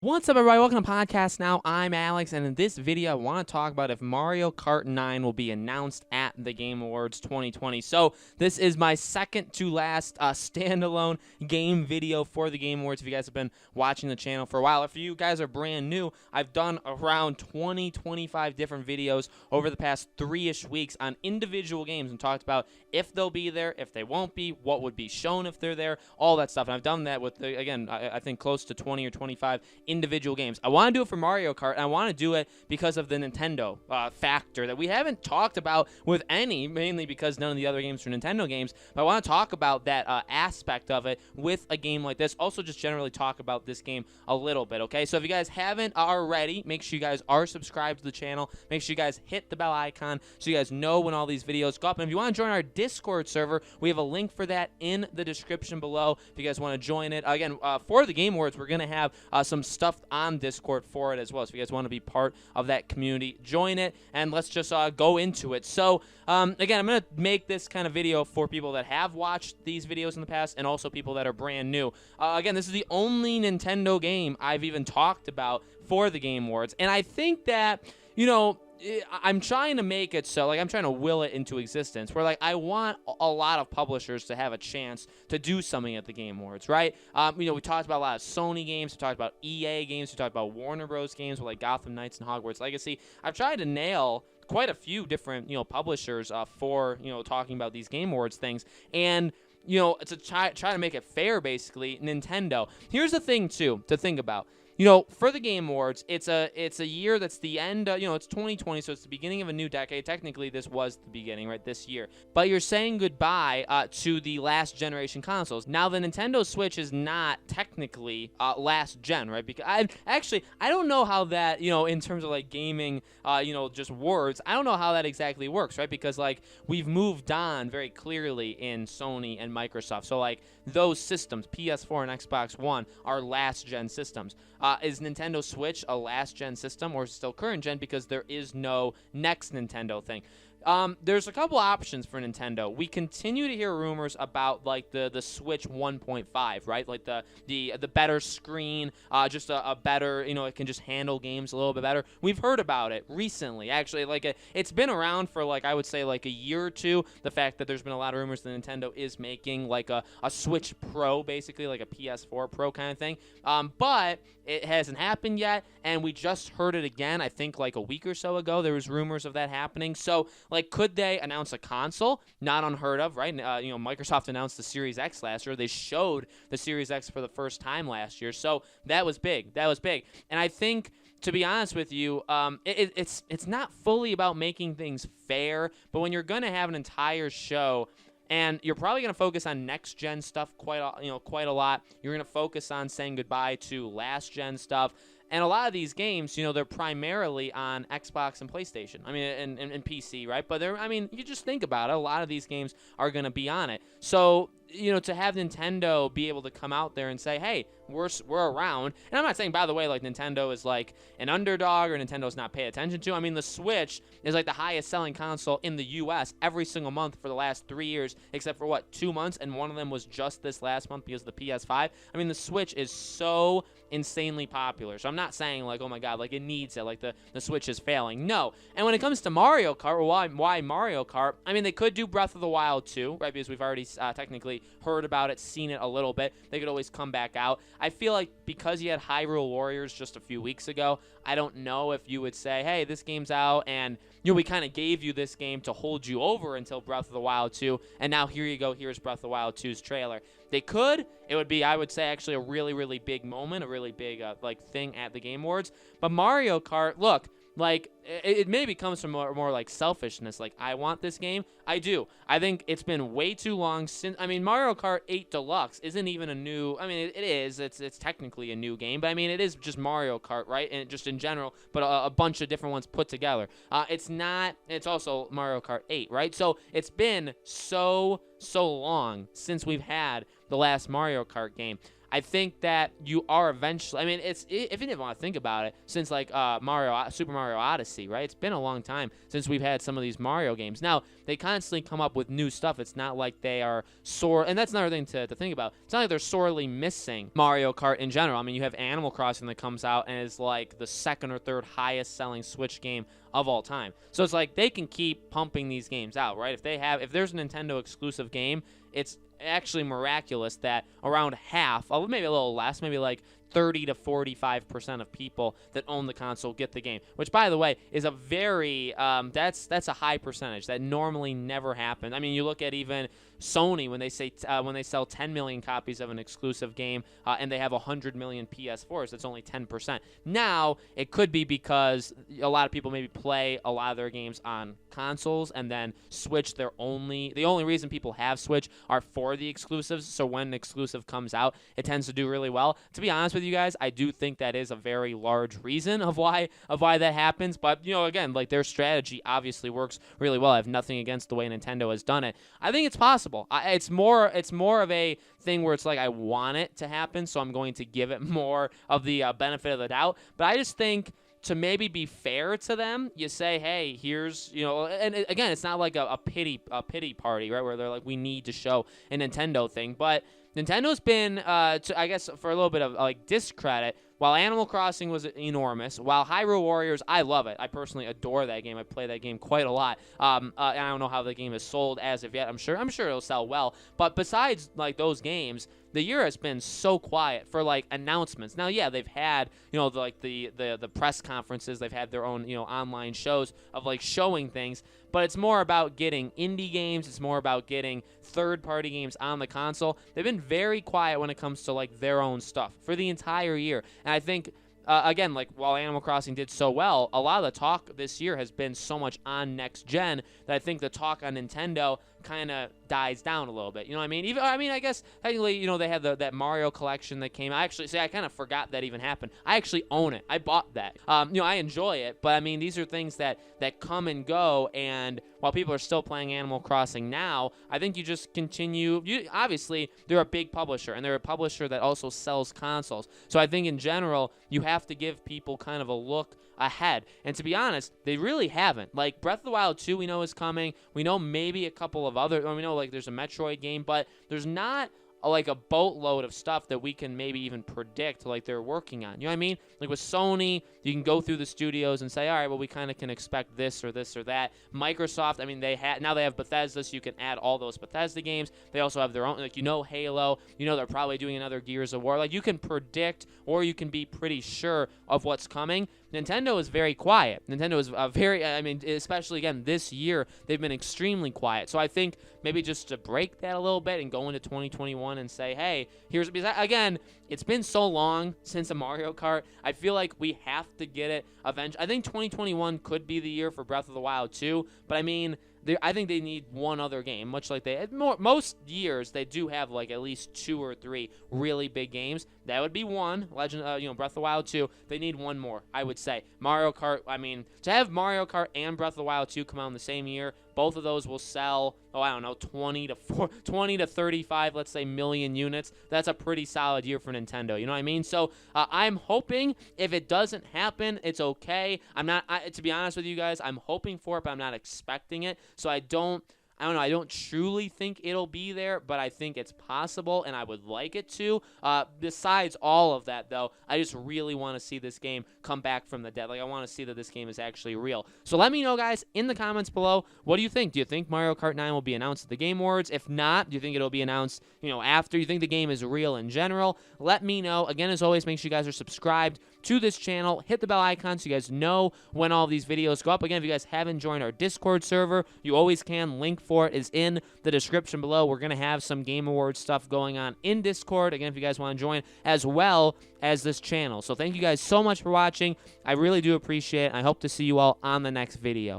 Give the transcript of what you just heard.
What's up, everybody? Welcome to Podcast Now. I'm Alex, and in this video, I want to talk about if Mario Kart 9 will be announced at the Game Awards 2020. So, this is my second to last standalone game video for the Game Awards. If you guys have been watching the channel for a while, if you guys are brand new, I've done around 25 different videos over the past 3-ish weeks on individual games and talked about if they'll be there, if they won't be, what would be shown if they're there, all that stuff. And I've done that with, again, I think close to 20 or 25 individual games. I want to do it for Mario Kart, and I want to do it because of the Nintendo factor that we haven't talked about with any, mainly because none of the other games are Nintendo games, but I want to talk about that aspect of it with a game like this. Also, just generally talk about this game a little bit, okay? So if you guys haven't already, make sure you guys are subscribed to the channel. Make sure you guys hit the bell icon so you guys know when all these videos go up. And if you want to join our Discord server, we have a link for that in the description below if you guys want to join it. Again, for the Game Awards, we're going to have some stuff on Discord for it as well. So if you guys want to be part of that community, join it, and let's just go into it. So, again, I'm going to make this kind of video for people that have watched these videos in the past and also people that are brand new. Again, this is the only Nintendo game I've even talked about for the Game Awards, and I think that, you know, I'm trying to make it so, like, I'm trying to will it into existence where, like, I want a lot of publishers to have a chance to do something at the Game Awards, right? You know, we talked about a lot of Sony games, we talked about EA games, we talked about Warner Bros. Games with, like, Gotham Knights and Hogwarts Legacy. I've tried to nail quite a few different, you know, publishers for, you know, talking about these Game Awards things, and you know, to try to make it fair, basically, Nintendo. Here's the thing, too, to think about. You know, for the Game Awards, it's a year that's the end, you know, it's 2020, so it's the beginning of a new decade. Technically, this was the beginning, right, this year. But you're saying goodbye to the last generation consoles. Now, the Nintendo Switch is not technically last gen, right? Because I don't know how that, you know, in terms of, like, gaming, you know, just words, I don't know how that exactly works, right? Because, like, we've moved on very clearly in Sony and Microsoft. So, like, those systems, PS4 and Xbox One, are last gen systems. Is Nintendo Switch a last-gen system or still current-gen because there is no next Nintendo thing? There's a couple options for Nintendo. We continue to hear rumors about, like, the Switch 1.5, right? Like the better screen, just a better, you know, it can just handle games a little bit better. We've heard about it recently, actually. Like, it's been around for, like, I would say, like, a year or two. The fact that there's been a lot of rumors that Nintendo is making, like, a Switch Pro, basically, like a PS4 Pro kind of thing. But it hasn't happened yet, and we just heard it again, I think, like, a week or so ago. There was rumors of that happening. So, like, could they announce a console? Not unheard of, right? You know, Microsoft announced the Series X last year. They showed the Series X for the first time last year. So that was big. That was big. And I think, to be honest with you, it's not fully about making things fair, but when you're going to have an entire show and you're probably going to focus on next-gen stuff quite a lot. You're going to focus on saying goodbye to last-gen stuff. And a lot of these games, you know, they're primarily on Xbox and PlayStation. I mean, and PC, right? But I mean, you just think about it. A lot of these games are going to be on it. So, you know, to have Nintendo be able to come out there and say, hey, we're around. And I'm not saying, by the way, like, Nintendo is like an underdog or Nintendo's not pay attention to. I mean, the Switch is like the highest selling console in the U.S. every single month for the last 3 years, except for, what, 2 months? And one of them was just this last month because of the PS5. I mean, the Switch is so insanely popular. So I'm not saying, like, oh my god, like, it needs it, like the Switch is failing. No. And when it comes to Mario Kart, or why Mario Kart, I mean, they could do Breath of the Wild 2, right? Because we've already technically heard about it, seen it a little bit. They could always come back out. I feel like because you had Hyrule Warriors just a few weeks ago, I don't know if you would say, hey, this game's out, and, you know, we kind of gave you this game to hold you over until Breath of the Wild 2, and now here you go, here's Breath of the Wild 2's trailer. They could. It would be, I would say, actually a really, really big moment, a really big, like, thing at the Game Awards. But Mario Kart, look, like, it maybe comes from more like selfishness. Like, I want this game. I do. I think it's been way too long since. I mean, Mario Kart 8 Deluxe isn't even a new. I mean, it is. It's technically a new game, but I mean, it is just Mario Kart, right? And just in general, but a bunch of different ones put together. It's not. It's also Mario Kart 8, right? So it's been so long since we've had the last Mario Kart game. I think that you are eventually, I mean, it's, if you didn't want to think about it, since like Super Mario Odyssey, right? It's been a long time since we've had some of these Mario games. Now, they constantly come up with new stuff. It's not like they are sore, and that's another thing to think about. It's not like they're sorely missing Mario Kart in general. I mean, you have Animal Crossing that comes out and is like the second or third highest selling Switch game of all time. So it's like they can keep pumping these games out, right? If there's a Nintendo exclusive game, it's actually miraculous that around half, maybe a little less, maybe like 30 to 45% of people that own the console get the game, which, by the way, is a very that's a high percentage that normally never happens. I mean, you look at even Sony when they say when they sell 10 million copies of an exclusive game and they have 100 million PS4s, that's only 10%. Now it could be because a lot of people maybe play a lot of their games on consoles, and then Switch, the only reason people have Switch are for the exclusives. So when an exclusive comes out, it tends to do really well. To be honest with you guys, I do think that is a very large reason of why that happens. But again, like, their strategy obviously works really well. I have nothing against the way Nintendo has done it. I think it's possible. It's more of a thing where it's like, I want it to happen, so I'm going to give it more of the benefit of the doubt. But I just think, to maybe be fair to them, you say, hey, here's, and again, it's not like a pity party, right, where they're like, we need to show a Nintendo thing. But Nintendo's been, I guess, for a little bit of like discredit, while Animal Crossing was enormous, while Hyrule Warriors, I love it. I personally adore that game. I play that game quite a lot. And I don't know how the game is sold as of yet. I'm sure it'll sell well. But besides like those games, the year has been so quiet for like announcements. Now, yeah, they've had the press conferences. They've had their own online shows of like showing things. But it's more about getting indie games. It's more about getting third-party games on the console. They've been very quiet when it comes to like their own stuff for the entire year. And I think, again, like, while Animal Crossing did so well, a lot of the talk this year has been so much on next gen that I think the talk on Nintendo kind of dies down a little bit. You know what I mean? I guess technically, they had that Mario collection that came. I kind of forgot that even happened. I actually own it. I bought that. I enjoy it, but I mean, these are things that come and go. And while people are still playing Animal Crossing now, I think you just continue. Obviously, they're a big publisher, and they're a publisher that also sells consoles. So I think in general, you have to give people kind of a look ahead. And to be honest, they really haven't. Like, Breath of the Wild 2, we know is coming. We know maybe a couple of other, we know like there's a Metroid game, but there's not like a boatload of stuff that we can maybe even predict like they're working on. You know what I mean? Like with Sony, you can go through the studios and say, all right, well, we kind of can expect this or this or that. Microsoft, I mean, now they have Bethesda, so you can add all those Bethesda games. They also have their own, like, Halo. They're probably doing another Gears of War. Like, you can predict, or you can be pretty sure of what's coming. Nintendo is very quiet. Nintendo is especially, again, this year, they've been extremely quiet. So I think maybe just to break that a little bit and go into 2021 and say, hey, because again, it's been so long since a Mario Kart. I feel like we have to get it eventually. I think 2021 could be the year for Breath of the Wild 2, but I mean, I think they need one other game, much like most years they do have like at least 2 or 3 really big games. That would be one. Breath of the Wild 2. They need one more, I would say. Mario Kart. I mean, to have Mario Kart and Breath of the Wild 2 come out in the same year, both of those will sell, 20 to 35, let's say, million units. That's a pretty solid year for Nintendo. You know what I mean? So I'm hoping if it doesn't happen, it's okay. To be honest with you guys, I'm hoping for it, but I'm not expecting it. So I don't truly think it'll be there, but I think it's possible, and I would like it to. Besides all of that, though, I just really want to see this game come back from the dead. Like, I want to see that this game is actually real. So let me know, guys, in the comments below, what do you think? Do you think Mario Kart 9 will be announced at the Game Awards? If not, do you think it'll be announced, after? You think the game is real in general? Let me know. Again, as always, make sure you guys are subscribed to this channel. Hit the bell icon so you guys know when all these videos go up. Again, if you guys haven't joined our Discord server, you always can. Link for it is in the description below. We're going to have some Game Awards stuff going on in Discord. Again, if you guys want to join, as well as this channel. So thank you guys so much for watching. I really do appreciate it. I hope to see you all on the next video.